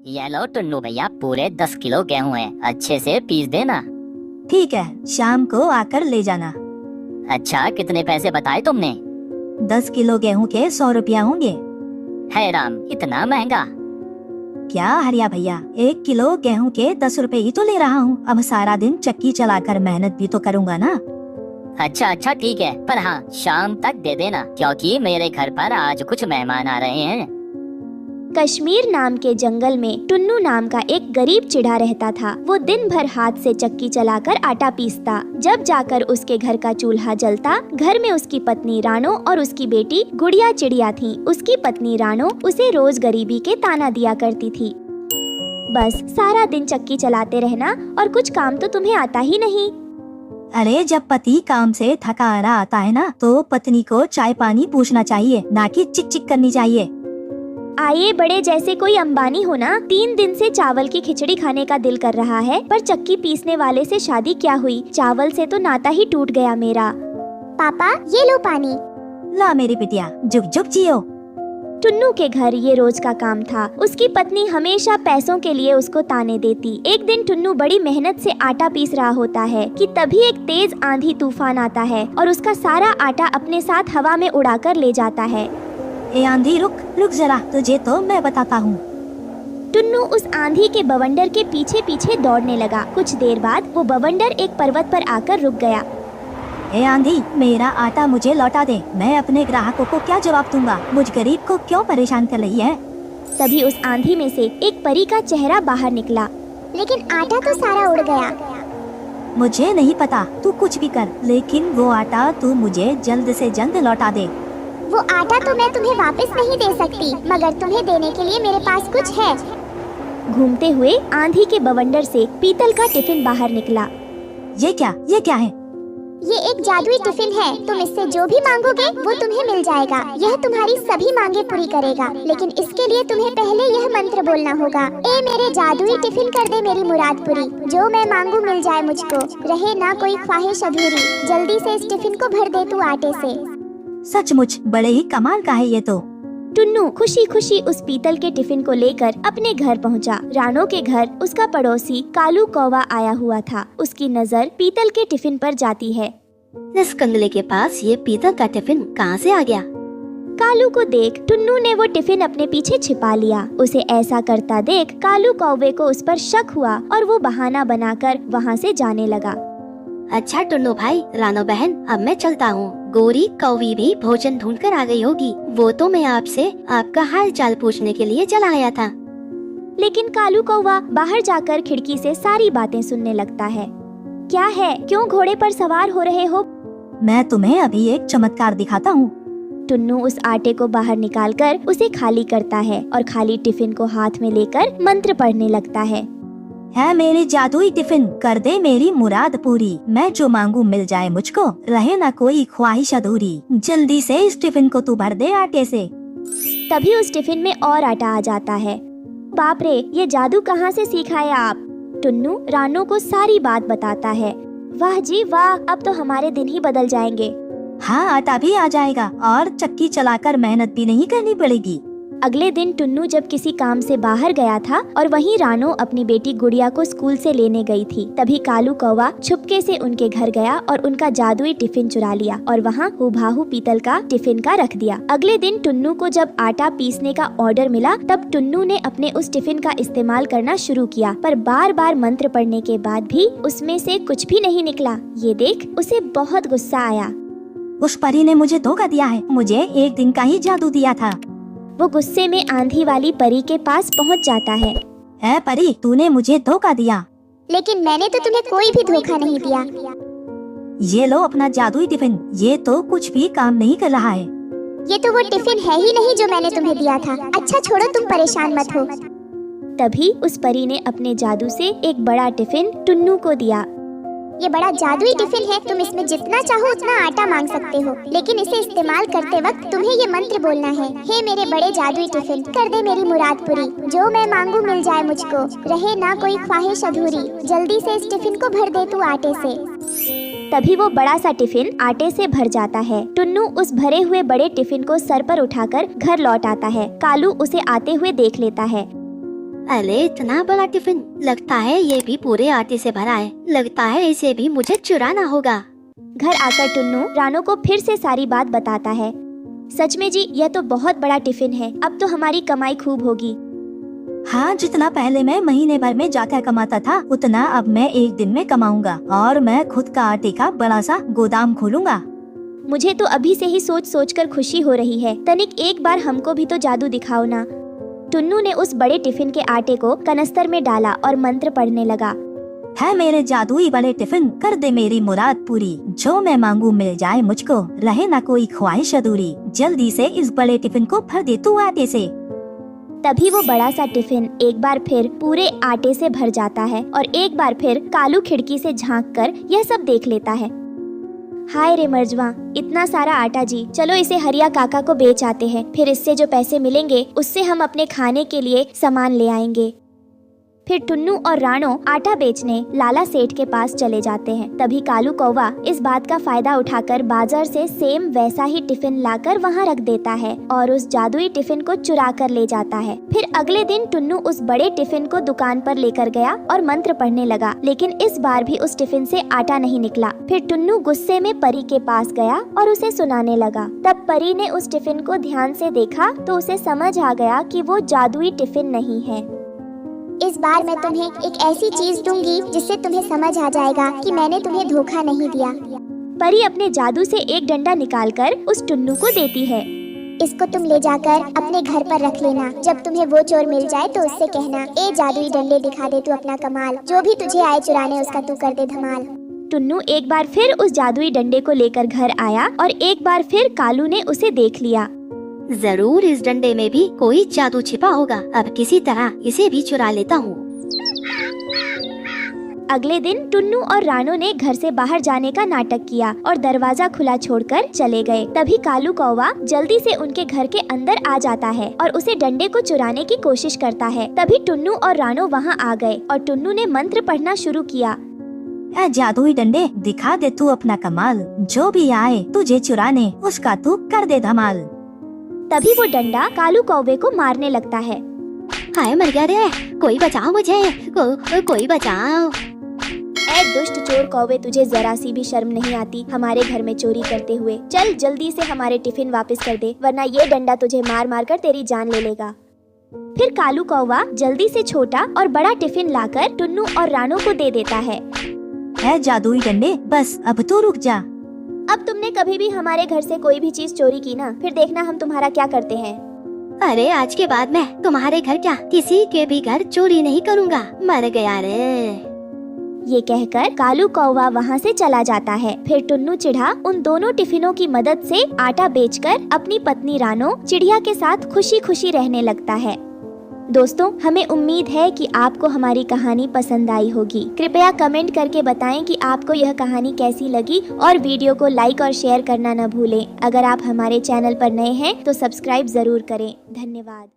ये लो टुन्नू भैया, पूरे 10 किलो गेहूं है, अच्छे से पीस देना। ठीक है, शाम को आकर ले जाना। अच्छा, कितने पैसे बताए तुमने? 10 किलो गेहूं के 100 रुपया होंगे। है राम, इतना महंगा? क्या हरिया भैया, 1 किलो गेहूं के 10 रुपए ही तो ले रहा हूँ। अब सारा दिन चक्की चलाकर मेहनत भी तो करूँगा ना। अच्छा अच्छा ठीक है, पर हाँ शाम तक दे देना, क्योंकि मेरे घर पर आज कुछ मेहमान आ रहे हैं। कश्मीर नाम के जंगल में टुन्नू नाम का एक गरीब चिढ़ा रहता था। वो दिन भर हाथ से चक्की चलाकर आटा पीसता। जब जाकर उसके घर का चूल्हा जलता, घर में उसकी पत्नी रानो और उसकी बेटी गुड़िया चिड़िया थी। उसकी पत्नी रानो उसे रोज गरीबी के ताना दिया करती थी। बस सारा दिन चक्की चलाते रहना और कुछ काम तो तुम्हें आता ही नहीं। अरे जब पति काम से थका हारा आता है ना, तो पत्नी को चाय पानी पूछना चाहिए, ना कि चिक चिक करनी चाहिए। आइए बड़े जैसे कोई अंबानी हो ना। 3 दिन से चावल की खिचड़ी खाने का दिल कर रहा है, पर चक्की पीसने वाले से शादी क्या हुई। चावल से तो नाता ही टूट गया मेरा। पापा ये लो पानी। ला मेरी बिटिया, जुग जुग जियो। टुन्नू के घर ये रोज का काम था। उसकी पत्नी हमेशा पैसों के लिए उसको ताने देती। एक दिन टुन्नू बड़ी मेहनत से आटा पीस रहा होता है कि तभी एक तेज आंधी तूफान आता है और उसका सारा आटा अपने साथ हवा में उड़ाकर ले जाता है। ए आंधी रुक रुक जरा, तुझे तो मैं बताता हूँ। टुन्नू उस आंधी के बवंडर के पीछे पीछे दौड़ने लगा। कुछ देर बाद वो बवंडर एक पर्वत पर आकर रुक गया। ए आंधी, मेरा आटा मुझे लौटा दे। मैं अपने ग्राहकों को क्या जवाब दूंगा? मुझ गरीब को क्यों परेशान कर रही है? तभी उस आंधी में से एक परी का चेहरा बाहर निकला। लेकिन आटा तो सारा उड़ गया। मुझे नहीं पता, तू कुछ भी कर, लेकिन वो आटा तू मुझे जल्द से जल्द लौटा दे। वो आटा तो मैं तुम्हें वापस नहीं दे सकती, मगर तुम्हें देने के लिए मेरे पास कुछ है। घूमते हुए आंधी के बवंडर से पीतल का टिफिन बाहर निकला। ये क्या है? ये एक जादुई टिफिन है। तुम इससे जो भी मांगोगे वो तुम्हें मिल जाएगा। यह तुम्हारी सभी मांगे पूरी करेगा, लेकिन इसके लिए तुम्हें पहले यह मंत्र बोलना होगा। ए मेरे जादुई टिफिन, कर दे मेरी मुराद पूरी। जो मैं मांगू मिल जाए मुझको, रहे ना कोई ख्वाहिश अधूरी। जल्दी से इस टिफिन को भर दे तू आटे से। सचमुच बड़े ही कमाल का है ये तो। टुन्नू खुशी खुशी उस पीतल के टिफिन को लेकर अपने घर पहुंचा। रानो के घर उसका पड़ोसी कालू कौवा आया हुआ था। उसकी नजर पीतल के टिफिन पर जाती है। इस कंगले के पास ये पीतल का टिफिन कहाँ से आ गया? कालू को देख टुन्नू ने वो टिफिन अपने पीछे छिपा लिया। उसे ऐसा करता देख कालू कौवे को उस पर शक हुआ और वो बहाना बनाकर वहाँ से जाने लगा। अच्छा टुन्नू भाई, रानो बहन, अब मैं चलता हूँ। गोरी कौवी भी भोजन ढूंढ कर आ गई होगी। वो तो मैं आपसे आपका हाल चाल पूछने के लिए चला आया था। लेकिन कालू कौवा बाहर जाकर खिड़की से सारी बातें सुनने लगता है। क्या है, क्यों घोड़े पर सवार हो रहे हो? मैं तुम्हें अभी एक चमत्कार दिखाता हूँ। टुन्नू उस आटे को बाहर निकालकर उसे खाली करता है और खाली टिफिन को हाथ में लेकर मंत्र पढ़ने लगता है मेरी जादुई टिफिन, कर दे मेरी मुराद पूरी। मैं जो मांगू मिल जाए मुझको, रहे ना कोई ख्वाहिश अधूरी। जल्दी से इस टिफिन को तू भर दे आटे से। तभी उस टिफिन में और आटा आ जाता है। बाप रे, ये जादू कहाँ से सीखा है आप? टुन्नू रानो को सारी बात बताता है। वाह जी वाह, अब तो हमारे दिन ही बदल जाएंगे। हाँ, आटा भी आ जाएगा और चक्की चलाकर मेहनत भी नहीं करनी पड़ेगी। अगले दिन टुन्नू जब किसी काम से बाहर गया था और वहीं रानो अपनी बेटी गुड़िया को स्कूल से लेने गई थी, तभी कालू कौवा छुपके से उनके घर गया और उनका जादुई टिफिन चुरा लिया और वहाँ हुबहू पीतल का टिफिन का रख दिया। अगले दिन टुन्नू को जब आटा पीसने का ऑर्डर मिला, तब टुन्नू ने अपने उस टिफिन का इस्तेमाल करना शुरू किया, पर बार बार मंत्र पढ़ने के बाद भी उसमें से कुछ भी नहीं निकला। ये देख उसे बहुत गुस्सा आया। उस परी ने मुझे धोखा दिया है, मुझे एक दिन का ही जादू दिया था। वो गुस्से में आंधी वाली परी के पास पहुंच जाता है। ऐ परी, तूने मुझे धोखा दिया। लेकिन मैंने तो तुम्हें कोई भी धोखा नहीं दिया। ये लो अपना जादुई टिफिन, ये तो कुछ भी काम नहीं कर रहा है। ये तो वो टिफिन है ही नहीं जो मैंने तुम्हें दिया था। अच्छा छोड़ो, तुम परेशान मत हो। तभी उस परी ने अपने जादू से एक बड़ा टिफिन टुन्नू को दिया। ये बड़ा जादुई टिफिन है, तुम इसमें जितना चाहो उतना आटा मांग सकते हो, लेकिन इसे इस्तेमाल करते वक्त तुम्हें ये मंत्र बोलना है। हे मेरे बड़े जादुई टिफिन, कर दे मेरी मुराद पूरी। जो मैं मांगू मिल जाए मुझको, रहे ना कोई ख्वाहिश अधूरी। जल्दी से इस टिफिन को भर दे तू आटे से। तभी वो बड़ा सा टिफिन आटे से भर जाता है। टुन्नू उस भरे हुए बड़े टिफिन को सर पर उठाकर घर लौट आता है। कालू उसे आते हुए देख लेता है। अरे इतना बड़ा टिफिन, लगता है ये भी पूरे आटे से भरा है। लगता है इसे भी मुझे चुराना होगा। घर आकर टुन्नू रानो को फिर से सारी बात बताता है। सच में जी, यह तो बहुत बड़ा टिफिन है। अब तो हमारी कमाई खूब होगी। हाँ, जितना पहले मैं महीने भर में जाकर कमाता था, उतना अब मैं एक दिन में कमाऊंगा और मैं खुद का आटे का बड़ा सा गोदाम खोलूंगा। मुझे तो अभी से ही सोच सोच कर खुशी हो रही है। तनिक एक बार हमको भी तो जादू दिखाओ ना। टुन्नू ने उस बड़े टिफिन के आटे को कनस्तर में डाला और मंत्र पढ़ने लगा। है मेरे जादुई बड़े टिफिन, कर दे मेरी मुराद पूरी। जो मैं मांगू मिल जाए मुझको, रहे ना कोई ख्वाहिश अधूरी। जल्दी से इस बड़े टिफिन को भर दे तू आटे से। तभी वो बड़ा सा टिफिन एक बार फिर पूरे आटे से भर जाता है और एक बार फिर कालू खिड़की से झांक कर यह सब देख लेता है। हाय रे मर्जवा, इतना सारा आटा जी। चलो इसे हरिया काका को बेच आते हैं, फिर इससे जो पैसे मिलेंगे उससे हम अपने खाने के लिए सामान ले आएंगे। फिर टुन्नू और रानो आटा बेचने लाला सेठ के पास चले जाते हैं। तभी कालू कौवा इस बात का फायदा उठाकर बाजार से सेम वैसा ही टिफिन लाकर वहाँ रख देता है और उस जादुई टिफिन को चुरा कर ले जाता है। फिर अगले दिन टुन्नू उस बड़े टिफिन को दुकान पर लेकर गया और मंत्र पढ़ने लगा, लेकिन इस बार भी उस टिफिन से आटा नहीं निकला। फिर टुन्नू गुस्से में परी के पास गया और उसे सुनाने लगा। तब परी ने उस टिफिन को ध्यान से देखा तो उसे समझ आ गया कि वो जादुई टिफिन नहीं है। इस बार मैं तुम्हें एक ऐसी चीज दूंगी जिससे तुम्हें समझ आ जाएगा कि मैंने तुम्हें धोखा नहीं दिया। परी अपने जादू से एक डंडा निकालकर उस टुन्नू को देती है। इसको तुम ले जाकर अपने घर पर रख लेना। जब तुम्हें वो चोर मिल जाए तो उससे कहना, ए जादुई डंडे दिखा दे तू अपना कमाल। जो भी तुझे आए चुराने उसका तू कर दे धमाल। टुन्नू एक बार फिर उस जादुई डंडे को लेकर घर आया और एक बार फिर कालू ने उसे देख लिया। जरूर इस डंडे में भी कोई जादू छिपा होगा। अब किसी तरह इसे भी चुरा लेता हूँ। अगले दिन टुन्नू और रानो ने घर से बाहर जाने का नाटक किया और दरवाजा खुला छोड़कर चले गए। तभी कालू कौवा जल्दी से उनके घर के अंदर आ जाता है और उसे डंडे को चुराने की कोशिश करता है। तभी टुन्नू और रानो वहाँ आ गए और टुन्नू ने मंत्र पढ़ना शुरू किया। ए जादुई डंडे, दिखा दे तू अपना कमाल। जो भी आए तुझे चुराने उसका तू कर दे धमाल। तभी वो डंडा कालू कौवे को मारने लगता है। हाय मर गया रे, कोई बचाओ मुझे, कोई बचाओ। ए दुष्ट चोर कौवे, तुझे जरा सी भी शर्म नहीं आती हमारे घर में चोरी करते हुए। चल जल्दी से हमारे टिफिन वापस कर दे, वरना ये डंडा तुझे मार मार कर तेरी जान ले लेगा। फिर कालू कौवा जल्दी से छोटा और बड़ा टिफिन लाकर टुन्नू और रानो को दे देता है। है जादुई डंडे, बस अब तू रुक जा। अब तुमने कभी भी हमारे घर से कोई भी चीज चोरी की ना, फिर देखना हम तुम्हारा क्या करते हैं। अरे आज के बाद मैं तुम्हारे घर क्या किसी के भी घर चोरी नहीं करूँगा। मर गया रे। ये कहकर कालू कौवा वहाँ से चला जाता है। फिर टुन्नू चिढ़ा उन दोनों टिफिनों की मदद से आटा बेचकर अपनी पत्नी रानो चिड़िया के साथ खुशी खुशी रहने लगता है। दोस्तों, हमें उम्मीद है कि आपको हमारी कहानी पसंद आई होगी। कृपया कमेंट करके बताएं कि आपको यह कहानी कैसी लगी और वीडियो को लाइक और शेयर करना न भूलें। अगर आप हमारे चैनल पर नए हैं तो सब्सक्राइब जरूर करें। धन्यवाद।